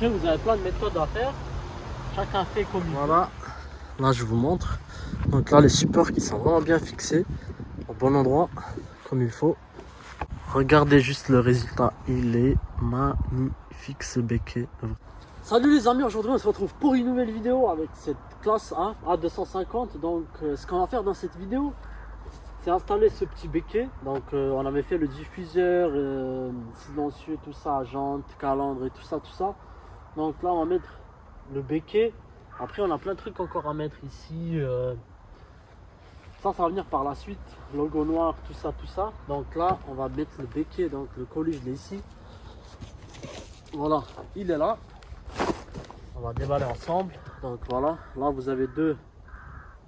Après, vous avez plein de méthodes à faire. Chacun fait comme il veut. Voilà, là je vous montre. Donc là, les supports qui sont vraiment bien fixés au bon endroit, comme il faut. Regardez juste le résultat, il est magnifique ce béquet. Salut les amis, aujourd'hui on se retrouve pour une nouvelle vidéo avec cette classe A, A250. Donc ce qu'on va faire dans cette vidéo, c'est installer ce petit béquet. Donc on avait fait le diffuseur, silencieux, tout ça, jante, calandre et tout ça. Donc là on va mettre le béquet. Après on a plein de trucs encore à mettre ici. Ça va venir par la suite, logo noir, tout ça. Donc là, on va mettre le béquet, donc le colis, je l'ai ici. Voilà, il est là. On va déballer ensemble. Donc voilà, là vous avez deux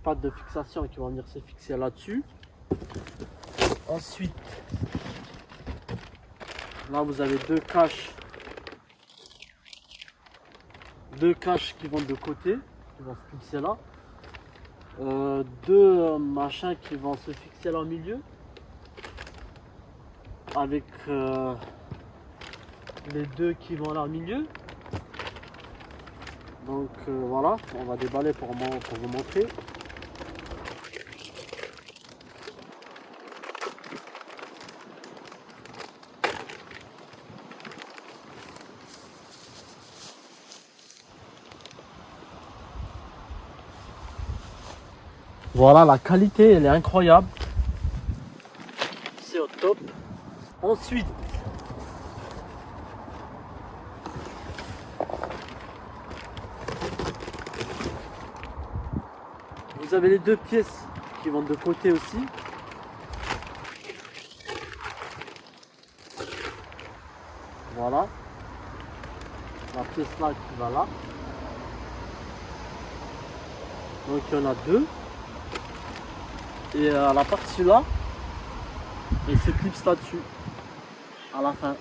pattes de fixation qui vont venir se fixer là-dessus. Ensuite, là vous avez deux caches qui vont de côté, qui vont se fixer là. Deux machins qui vont se fixer là au milieu avec les deux qui vont là au milieu. Donc voilà, on va déballer pour vous montrer. Voilà, la qualité elle est incroyable, c'est au top. Ensuite, vous avez les deux pièces qui vont de côté aussi. Voilà, la pièce là qui va là. Donc il y en a deux. Et la partie là, et se clipse là-dessus à la fin.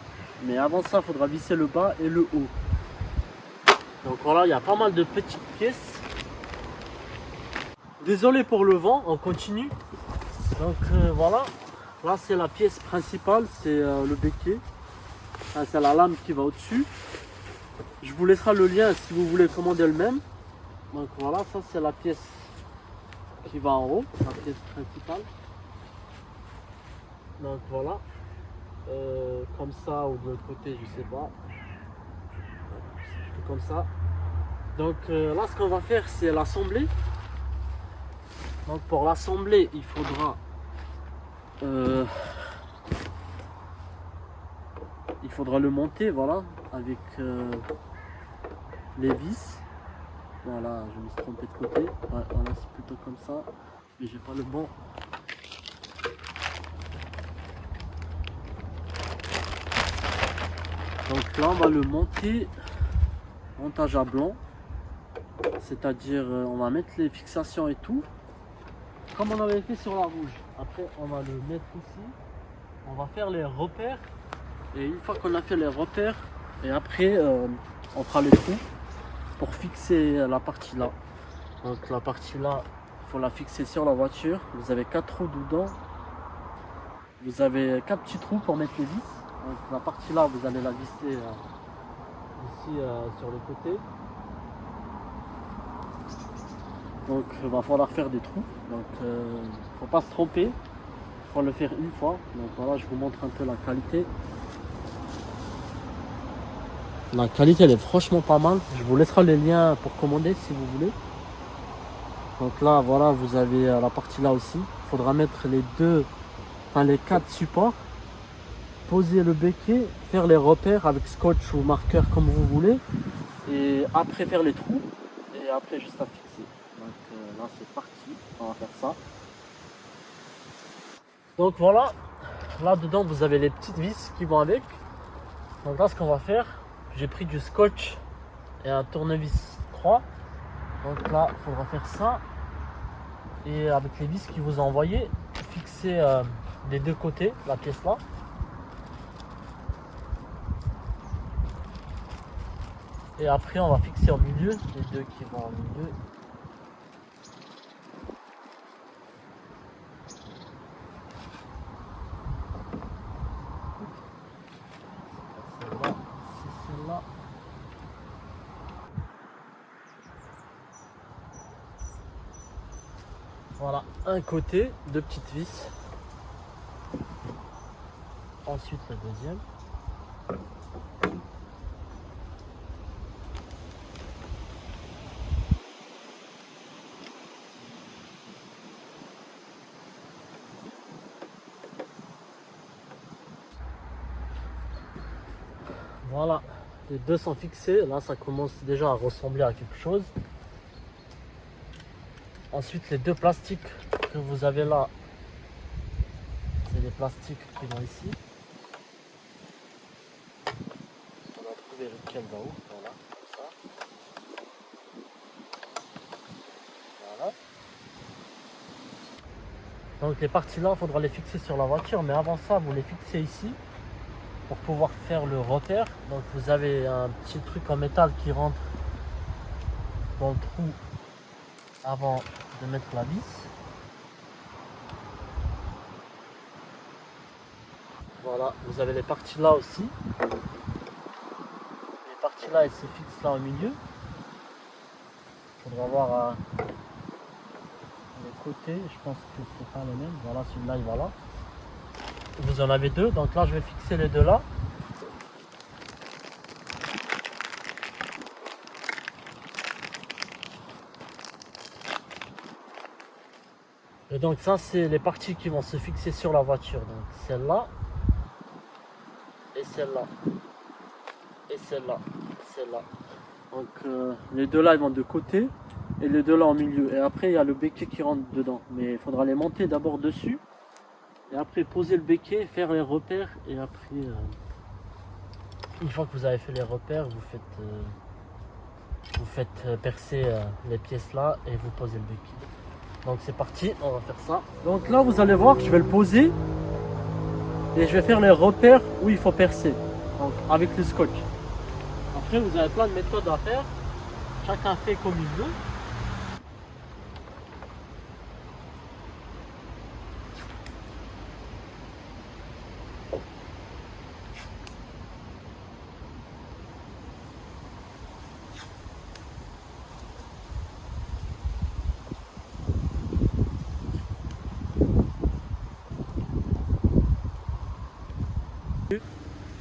Mais avant ça, il faudra visser le bas et le haut. Donc voilà, il y a pas mal de petites pièces. Désolé pour le vent, on continue. Donc voilà, là c'est la pièce principale, c'est le béquet. C'est la lame qui va au-dessus. Je vous laisserai le lien si vous voulez commander le même. Donc voilà, ça c'est la pièce qui va en haut, la pièce principale. Donc voilà, comme ça ou de l'autre côté, je sais pas, comme ça. Donc là, ce qu'on va faire, c'est l'assembler. Donc pour l'assembler, il faudra le monter, voilà, avec les vis. Voilà, je me suis trompé de côté. Ouais, voilà, c'est plutôt comme ça, mais j'ai pas le bon. Donc là, on va le monter, montage à blanc, c'est-à-dire on va mettre les fixations et tout, comme on avait fait sur la rouge. Après, on va le mettre ici, on va faire les repères, et une fois qu'on a fait les repères, et après, on fera les trous pour fixer la partie là. Donc la partie là, il faut la fixer sur la voiture. Vous avez 4 trous dedans, vous avez 4 petits trous pour mettre les vis. Donc la partie là, vous allez la visser ici sur le côté. Donc il va falloir faire des trous. Donc faut pas se tromper. Il faut le faire une fois. Donc voilà, je vous montre un peu la qualité. La qualité elle est franchement pas mal. Je vous laisserai les liens pour commander si vous voulez. Donc là voilà, vous avez la partie là aussi. Il faudra mettre les 4 supports. Poser le béquet, faire les repères avec scotch ou marqueur comme vous voulez, et après faire les trous, et après juste à fixer. Donc là c'est parti, on va faire ça. Donc voilà, là dedans vous avez les petites vis qui vont avec. Donc là ce qu'on va faire, j'ai pris du scotch et un tournevis croix. Donc là il faudra faire ça, et avec les vis qui vous ont envoyé, fixer des deux côtés la pièce là. Et après on va fixer au milieu, les deux qui vont au milieu. Celle-là, c'est celle-là. Voilà, un côté, 2 petites vis. Ensuite le deuxième. Voilà, les deux sont fixés. Là, ça commence déjà à ressembler à quelque chose. Ensuite, les deux plastiques que vous avez là, c'est les plastiques qui vont ici. On va trouver lequel va où. Voilà, comme ça. Voilà. Donc les parties là, il faudra les fixer sur la voiture, mais avant ça, vous les fixez ici pour pouvoir faire le repère. Donc vous avez un petit truc en métal qui rentre dans le trou avant de mettre la vis. Voilà, vous avez les parties là aussi. Les parties là, elles se fixent là au milieu. Il faudra voir les côtés, je pense que c'est pas les mêmes. Voilà, celui-là il va là. Vous en avez deux, donc là je vais fixer les deux là. Et donc ça c'est les parties qui vont se fixer sur la voiture. Donc celle-là, et celle-là, et celle-là, celle-là. Donc les deux là ils vont de côté et les deux là au milieu. Et après il y a le béquet qui rentre dedans. Mais il faudra les monter d'abord dessus. Et après poser le béquet, faire les repères. Et après, une fois que vous avez fait les repères, vous faites percer les pièces là et vous posez le béquet. Donc c'est parti, on va faire ça. Donc là vous allez voir, je vais le poser. Et je vais faire les repères où il faut percer. Donc avec le scotch. Après vous avez plein de méthodes à faire. Chacun fait comme il veut.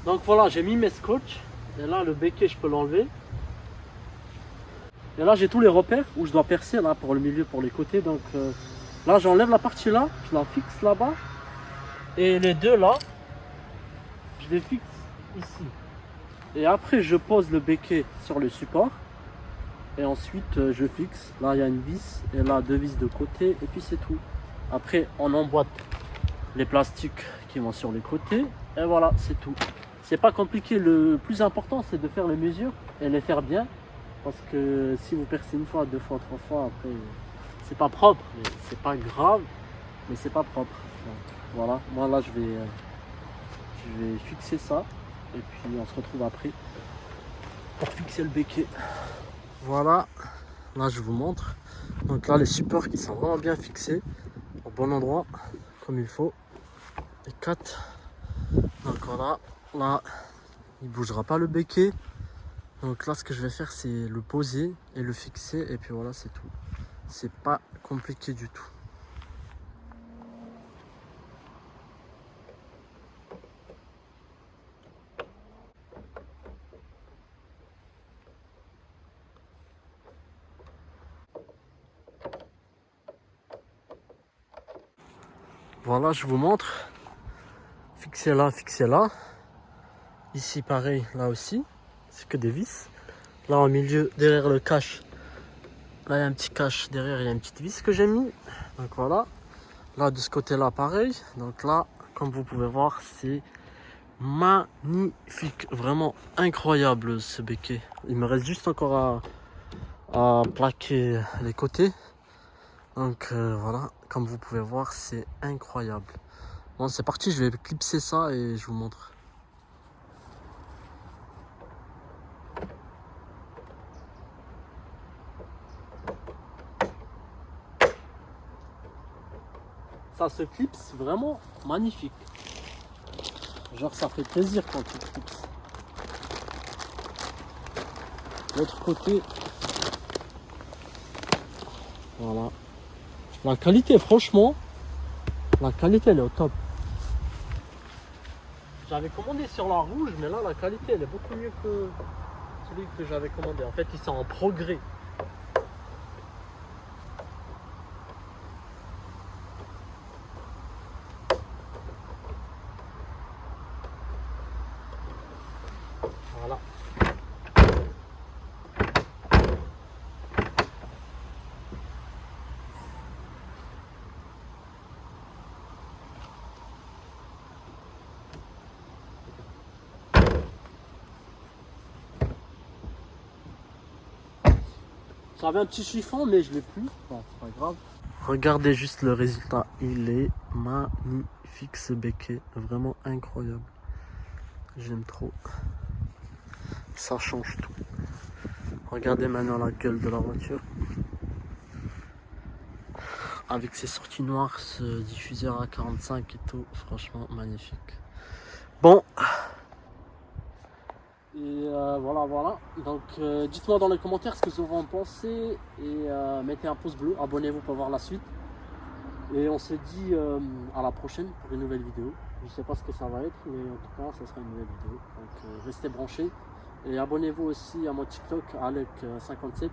Donc voilà, j'ai mis mes scotch. Et là le béquet je peux l'enlever. Et là j'ai tous les repères où je dois percer là pour le milieu, pour les côtés. Donc là j'enlève la partie là, je la fixe là-bas. Et les deux là, je les fixe ici. Et après je pose le béquet sur le support. Et ensuite je fixe. Là il y a une vis et là deux vis de côté et puis c'est tout. Après on emboîte les plastiques qui vont sur les côtés. Et voilà, c'est tout. C'est pas compliqué, le plus important c'est de faire les mesures et les faire bien. Parce que si vous percez une fois, deux fois, trois fois, après c'est pas propre. C'est pas grave, mais c'est pas propre. Donc, voilà, moi là je vais fixer ça. Et puis on se retrouve après pour fixer le béquet. Voilà, là je vous montre. Donc là les supports qui sont vraiment bien fixés au bon endroit, comme il faut. Les 4. Donc voilà, là il bougera pas le béquet. Donc là ce que je vais faire c'est le poser et le fixer et puis voilà c'est tout. C'est pas compliqué du tout. Voilà, je vous montre. Fixer là, fixer là. Ici pareil, là aussi. C'est que des vis. Là au milieu, derrière le cache. Là il y a un petit cache. Derrière il y a une petite vis que j'ai mis. Donc voilà. Là de ce côté là pareil. Donc là, comme vous pouvez voir, c'est magnifique. Vraiment incroyable ce béquet. Il me reste juste encore à plaquer les côtés. Donc voilà, comme vous pouvez voir, c'est incroyable. Bon, c'est parti, je vais clipser ça et je vous montre. Ça se clipse vraiment magnifique. Genre ça fait plaisir quand tu clipses. L'autre côté. Voilà. La qualité, franchement, la qualité elle est au top. J'avais commandé sur la rouge, mais là la qualité elle est beaucoup mieux que celui que j'avais commandé. En fait, ils sont en progrès. Voilà. J'avais un petit chiffon, mais je l'ai plus. Bon, c'est pas grave. Regardez juste le résultat. Il est magnifique ce becquet. Vraiment incroyable. J'aime trop. Ça change tout. Regardez maintenant la gueule de la voiture. Avec ses sorties noires, ce diffuseur à 45 et tout. Franchement, magnifique. Bon. Et voilà. Donc dites-moi dans les commentaires ce que vous en pensez. Et mettez un pouce bleu. Abonnez-vous pour voir la suite. Et on se dit à la prochaine pour une nouvelle vidéo. Je ne sais pas ce que ça va être, mais en tout cas, ça sera une nouvelle vidéo. Donc restez branchés. Et abonnez-vous aussi à mon TikTok, Alec57.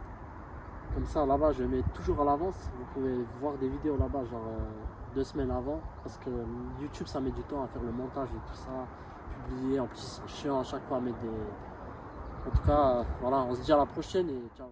Comme ça, là-bas, je mets toujours à l'avance. Vous pouvez voir des vidéos là-bas, genre 2 semaines avant. Parce que YouTube, ça met du temps à faire le montage et tout ça. Publier, en plus, chiant à chaque fois à mettre des... En tout cas, voilà, on se dit à la prochaine et ciao.